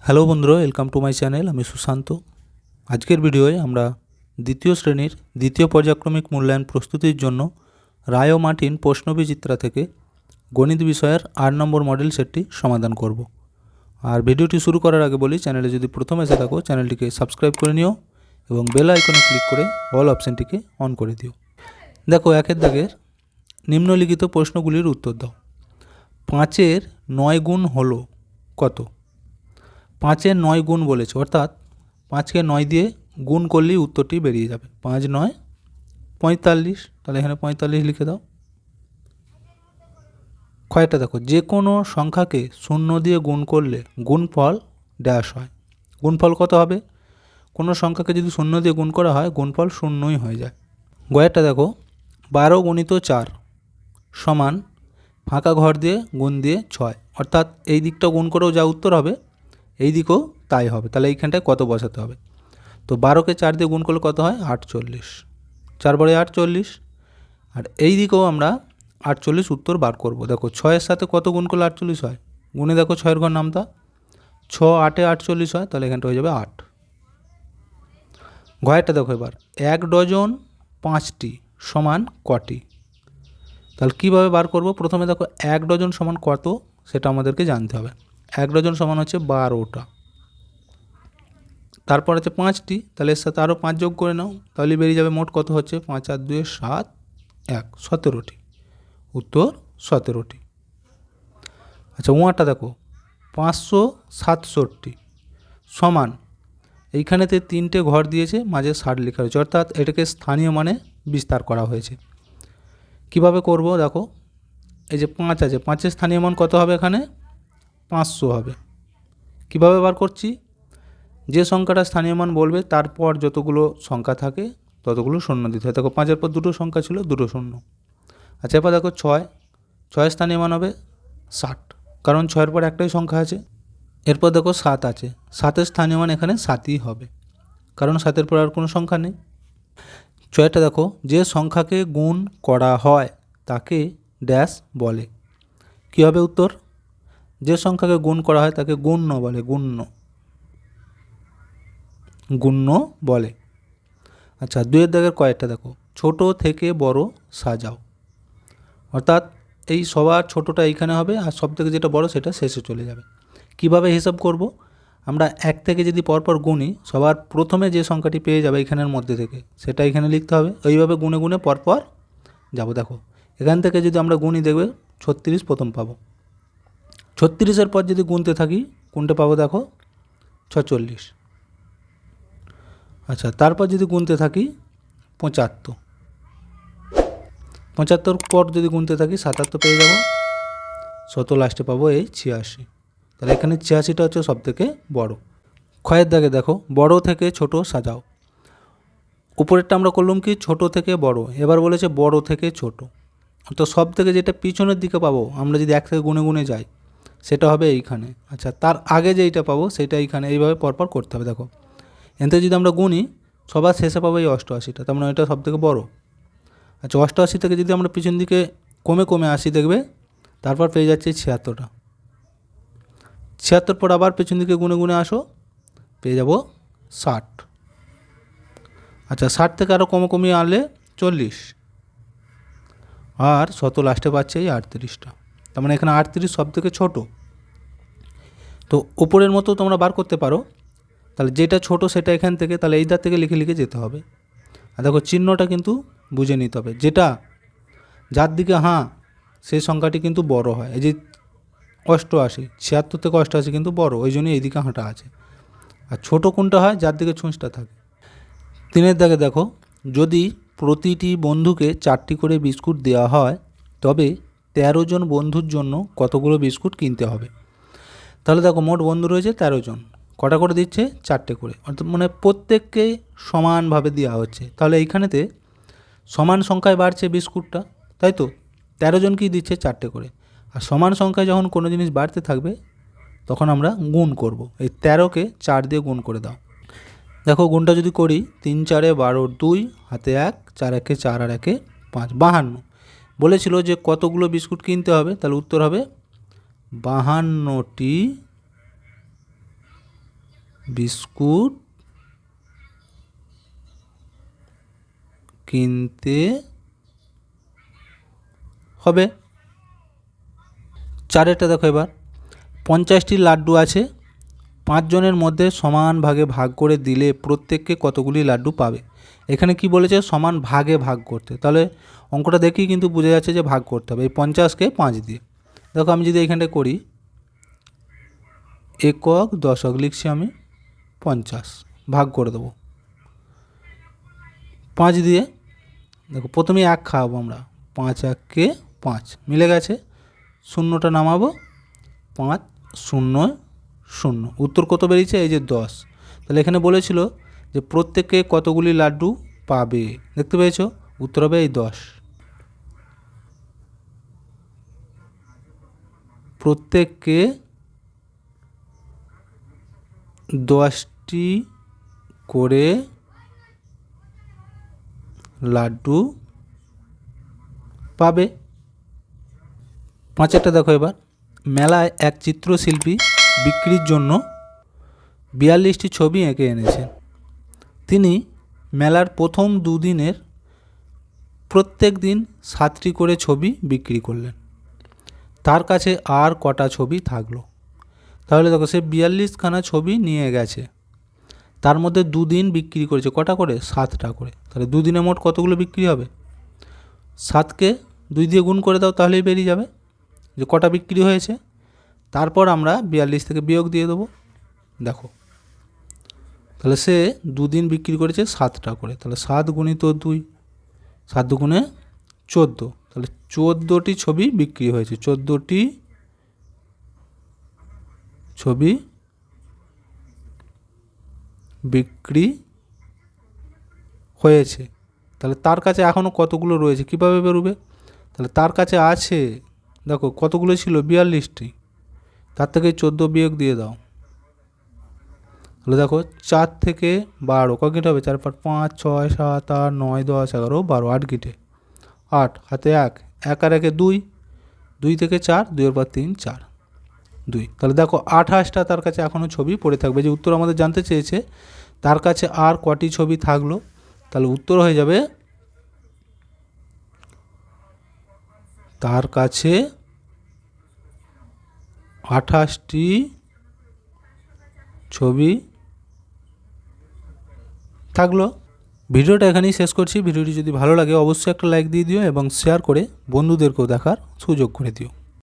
Hello বন্ধুরা, welcome to my channel. আমি সুশান্ত। আজকের ভিডিওয়ে আমরা দ্বিতীয় শ্রেণীর দ্বিতীয় পর্যায়ক্রমিক মূল্যায়ন প্রস্তুতির জন্য রায় ও মার্টিন প্রশ্নবিচিত্রা থেকে গণিত বিষয়ের 8 নম্বর মডেল সেটটি সমাধান করব। আর ভিডিওটি শুরু করার আগে বলি, চ্যানেলে যদি প্রথম এসে থাকো চ্যানেলটিকে সাবস্ক্রাইব করে নিও এবং বেল আইকনে ক্লিক করে অল অপশানটিকে অন করে দিও। দেখো, একের দাগের নিম্নলিখিত প্রশ্নগুলির উত্তর দাও। 5-এর 9 গুণ হলো কত? 5-এর 9 গুণ বলেছে, অর্থাৎ 5কে 9 দিয়ে গুণ করলেই উত্তরটি বেরিয়ে যাবে। 5 9 45, তাহলে এখানে 45 লিখে দাও। ক্ষয়টা দেখো, যে কোনো সংখ্যাকে 0 দিয়ে গুণ করলে গুণফল ড্যাশ হয়। গুণফল কত হবে? কোনো সংখ্যাকে যদি 0 দিয়ে গুণ করা হয় গুণফল 0ই হয়ে যায়। গয়েরটা দেখো, 12 গুণিত 4 সমান ফাঁকা ঘর দিয়ে গুণ দিয়ে 6, অর্থাৎ এই দিকটা গুণ করেও যা উত্তর হবে এই দিকেও তাই হবে। তাহলে এইখানটায় কত বসাতে হবে? তো 12কে 4 দিয়ে গুণ করলে কত হয়? 48। 4 বারে 8 40। আর এই দিকেও আমরা 48 উত্তর বার করব। দেখো, 6-এর সাথে কত গুণ করলে 48 হয়? গুণে দেখো, 6-এর ঘর নামতা, 6 8-এ 48 হয়, তাহলে এখানটা হয়ে যাবে 8। ঘয়েরটা দেখো, এবার 1 ডজন 5টি সমান কটি? তাহলে কীভাবে বার করব? প্রথমে দেখো 1 ডজন সমান কত সেটা আমাদেরকে জানতে হবে। 1 ডজন সমান হচ্ছে 12টা। তারপর হচ্ছে 5টি, তাহলে এর সাথে আরও 5 যোগ করে নাও, তাহলে বেরিয়ে যাবে মোট কত হচ্ছে 5 আর 2 7 1 17টি। উত্তর 17টি। আচ্ছা, ওয়াটা দেখো, 567 সমান, এইখানেতে 3টে ঘর দিয়েছে, মাঝে 60 লেখা হয়েছে, অর্থাৎ এটাকে স্থানীয় মানে বিস্তার করা হয়েছে। কিভাবে করব? দেখো, এই যে 5 আছে, 5-এর স্থানীয় মান কত হবে? এখানে 500 হবে। কিভাবে বার করছি? যে সংখ্যাটা স্থানীয় মান বলবে তারপর যতগুলো সংখ্যা থাকে ততগুলো শূন্য দিতে হয়। দেখো, 5-এর পর 2টো সংখ্যা ছিল, 2টো শূন্য। আচ্ছা, এরপর দেখো 6 স্থানীয় মান হবে 60, কারণ 6-এর পর একটাই সংখ্যা আছে। এরপর দেখো 7 আছে, 7-এর স্থানীয় মান এখানে 7ই হবে, কারণ 7-এর পর আর কোনো সংখ্যা নেই। 6টা দেখো, যে সংখ্যাকে গুণ করা হয় তাকে ড্যাশ বলে। কী হবে উত্তর? যে সংখ্যাকে গুণ করা হয় তাকে গুণ্য বলে, গুণ্য বলে। আচ্ছা, 2-এর দাগের কয়েকটা দেখো, ছোট থেকে বড় সাজাও, অর্থাৎ এই সবার ছোটোটা এইখানে হবে আর সব থেকে যেটা বড় সেটা শেষে চলে যাবে। কিভাবে হিসাব করব? আমরা 1 থেকে যদি পরপর গুনি, সবার প্রথমে যে সংখ্যাটি পেয়ে যাবে এখানের মধ্যে থেকে সেটা এখানে লিখতে হবে। ওইভাবে গুনে গুনে পরপর যাব। দেখো, এখান থেকে যদি আমরা গুনি দেখবে 36 প্রথম পাবো। 36-এর পর যদি গুনতে থাকি কোনটা পাবো? দেখো, 46। আচ্ছা, তারপর যদি গুনতে থাকি 75, 75 পর যদি গুনতে থাকি 77 পেয়ে যাব, লাস্টে পাবো এই 86। তাহলে এখানে 86টা হচ্ছে সব থেকে বড়। ক্ষয়ের দাগে দেখো, বড় থেকে ছোট সাজাও। উপরেরটা আমরা করলাম কি ছোট থেকে বড়, এবার বলেছে বড় থেকে ছোট, তো সব থেকে যেটা পিছনের দিকে পাবো আমরা যদি 1 থেকে গুনে গুনে যাই সেটা হবে এইখানে। আচ্ছা, তার আগে যেইটা পাবো সেটা এইখানে, এইভাবে পরপর করতে হবে। দেখো, এতে যদি আমরা গুনি সবার শেষে পাবো এই 88টা, তার মানে এটা সব থেকে বড়। আচ্ছা, 88 থেকে যদি আমরা পিছন দিকে কমে কমে আসি দেখবে তারপর পেয়ে যাচ্ছে 76টা। 76 পর আবার পেছন দিকে গুনে গুনে আসো, পেয়ে যাব 60। আচ্ছা, 60 থেকে আরও কমিয়ে আনলে 40, আর লাস্টে পাচ্ছে এই 38টা, তার মানে এখানে 38 সব থেকে ছোটো। তো উপরের মতো তোমরা বার করতে পারো, তাহলে যেটা ছোট সেটা এখান থেকে, তাহলে এই ধার থেকে লিখে লিখে যেতে হবে। আর দেখো, চিহ্নটা কিন্তু বুঝে নিতে হবে, যেটা যার দিকে হাঁ সেই সংখ্যাটি কিন্তু বড় হয়। এই যে 88, 76 থেকে 88 কিন্তু বড়, ওই জন্যই এইদিকে হাঁটা আছে। আর ছোটো কোনটা হয়? যার দিকে ছুঁচটা থাকে। 3-এর দাগে দেখো, যদি প্রতিটি বন্ধুকে 4টি করে বিস্কুট দেওয়া হয় তবে 13 জন বন্ধুর জন্য কতগুলো বিস্কুট কিনতে হবে? তাহলে দেখো, মোট বন্ধু রয়েছে 13 জন, কটা করে দিচ্ছে? 4টে করে, অর্থাৎ মানে প্রত্যেককে সমানভাবে দেওয়া হচ্ছে। তাহলে এইখানেতে সমান সংখ্যায় বাড়ছে বিস্কুটটা, তাই তো? 13 জনকেই দিচ্ছে 4টে করে। আর সমান সংখ্যায় যখন কোনো জিনিস বাড়তে থাকবে তখন আমরা গুণ করব। এই 13কে 4 দিয়ে গুণ করে দাও। দেখো, গুণটা যদি করি 3 4 12 2 হাতে 1, 4 1 4 আর 1 5, 52 বলেছিল যে কতগুলো বিস্কুট কিনতে হবে, তাহলে উত্তর হবে 52টি বিস্কুট কিনতে হবে। 4 দেখো এবার, 50টি লাড্ডু আছে, 5 জনের মধ্যে সমান ভাগে ভাগ করে দিলে প্রত্যেককে কতগুলি লাড্ডু পাবে। এখানে কি বলেছে, সমান ভাগে ভাগ করতে। তাহলে অঙ্কটা দেখেই কিন্তু বোঝা যাচ্ছে যে ভাগ করতে হবে। এই 50কে 5 দিয়ে, দেখো আমি যদি এইখানটা করি, একক দশক লিখছি আমি 50, ভাগ করে দেবো 5 দিয়ে। দেখো প্রথমে 1 খাওয়াবো আমরা, 5 1 5, মিলে গেছে। শূন্যটা নামাবো, 5 0 0, উত্তর কত বেরিয়েছে, এই যে 10। তাহলে এখানে বলেছিল যে প্রত্যেককে কতগুলি লাড্ডু পাবে, দেখতে পেয়েছো, উত্তর হবে এই 10। প্রত্যেককে 10টি করে লাড্ডু পাবে। 5 দেখো এবার, মেলায় এক চিত্রশিল্পী বিক্রির জন্য 42টি ছবি এঁকে এনেছেন। তিনি মেলার প্রথম 2 দিনের প্রত্যেক দিন 7টি করে ছবি বিক্রি করলেন। তার কাছে আর কটা ছবি থাকলো? তাহলে দেখো সে 42খানা ছবি নিয়ে গেছে, তার মধ্যে 2 দিন বিক্রি করেছে কটা করে, 7টা করে। তাহলে 2 দিনে মোট কতগুলো বিক্রি হবে? 7কে 2 দিয়ে গুণ করে দাও, তাহলেই বেরিয়ে যাবে যে কটা বিক্রি হয়েছে। তারপর আমরা 42 থেকে বিয়োগ দিয়ে দেবো। দেখো তাহলে সে 2 দিন বিক্রি করেছে 7টা করে, তাহলে 7 গুণিত 2, 7 দুগুণে 14, তাহলে 14টি ছবি বিক্রি হয়েছে, 14টি ছবি বিক্রি হয়েছে। তাহলে তার কাছে এখনও কতগুলো রয়েছে, কীভাবে বেরোবে? তাহলে তার কাছে আছে, দেখো কতগুলো ছিল, 42টি, তার থেকে 14 বিয়োগ দিয়ে দাও। তাহলে দেখো 4 থেকে 12 ক গিটে হবে, 4 5 5 6 7 8 9 10 11 12, 8 গিটে, 8 হাতে 1, 1 আর 1 2, 2 থেকে 4, 2 এর পর 3 4, 2। তাহলে দেখো 28টা তার কাছে এখনও ছবি পড়ে থাকবে। যে উত্তর আমাদের জানতে চেয়েছে তার কাছে আর কটি ছবি থাকলো, তাহলে উত্তর হয়ে যাবে তার কাছে 28টি ছবি থাকলো। ভিডিওটা এখানেই শেষ করছি। ভিডিওটি যদি ভালো লাগে অবশ্যই একটা লাইক দিয়ে দিও এবং শেয়ার করে বন্ধুদেরকেও দেখার সুযোগ করে দিও।